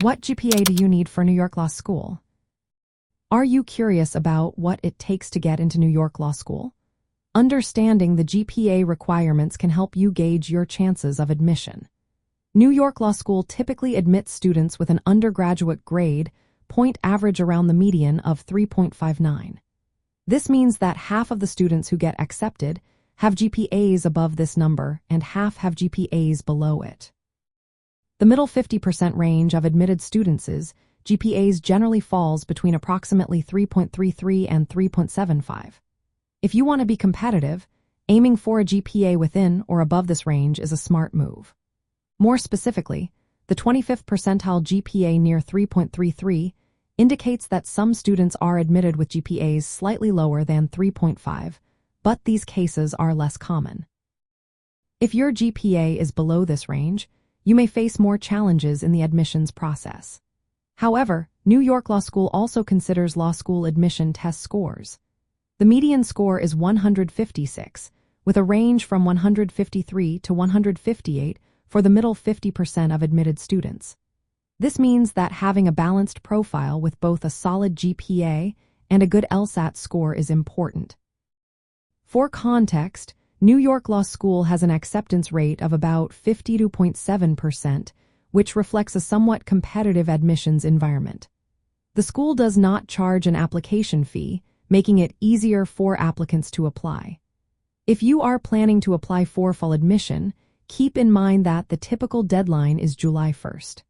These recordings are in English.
What GPA do you need for New York Law School? Are you curious about what it takes to get into New York Law School? Understanding the GPA requirements can help you gauge your chances of admission. New York Law School typically admits students with an undergraduate grade point average around the median of 3.59. This means that half of the students who get accepted have GPAs above this number and half have GPAs below it. The middle 50% range of admitted students' GPAs generally falls between approximately 3.33 and 3.75. If you want to be competitive, aiming for a GPA within or above this range is a smart move. More specifically, the 25th percentile GPA near 3.33 indicates that some students are admitted with GPAs slightly lower than 3.5, but these cases are less common. If your GPA is below this range, you may face more challenges in the admissions process. However, New York Law School also considers law school admission test scores. The median score is 156, with a range from 153 to 158 for the middle 50% of admitted students. This means that having a balanced profile with both a solid GPA and a good LSAT score is important. For context, New York Law School has an acceptance rate of about 52.7%, which reflects a somewhat competitive admissions environment. The school does not charge an application fee, making it easier for applicants to apply. If you are planning to apply for full admission, keep in mind that the typical deadline is July 1st.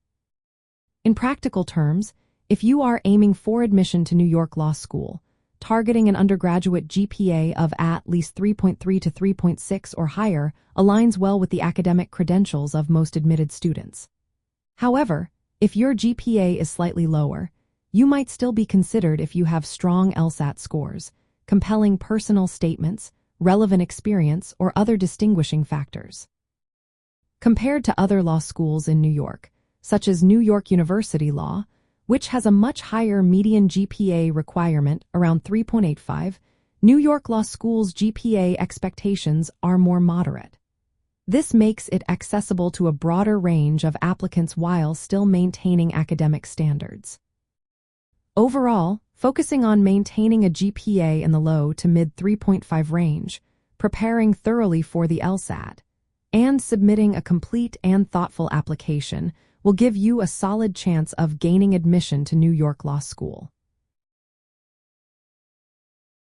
In practical terms, if you are aiming for admission to New York Law School, targeting an undergraduate GPA of at least 3.3 to 3.6 or higher aligns well with the academic credentials of most admitted students. However, if your GPA is slightly lower, you might still be considered if you have strong LSAT scores, compelling personal statements, relevant experience, or other distinguishing factors. Compared to other law schools in New York, such as New York University Law, which has a much higher median GPA requirement, around 3.85, New York Law School's GPA expectations are more moderate. This makes it accessible to a broader range of applicants while still maintaining academic standards. Overall, focusing on maintaining a GPA in the low to mid 3.5 range, preparing thoroughly for the LSAT, and submitting a complete and thoughtful application will give you a solid chance of gaining admission to New York Law School.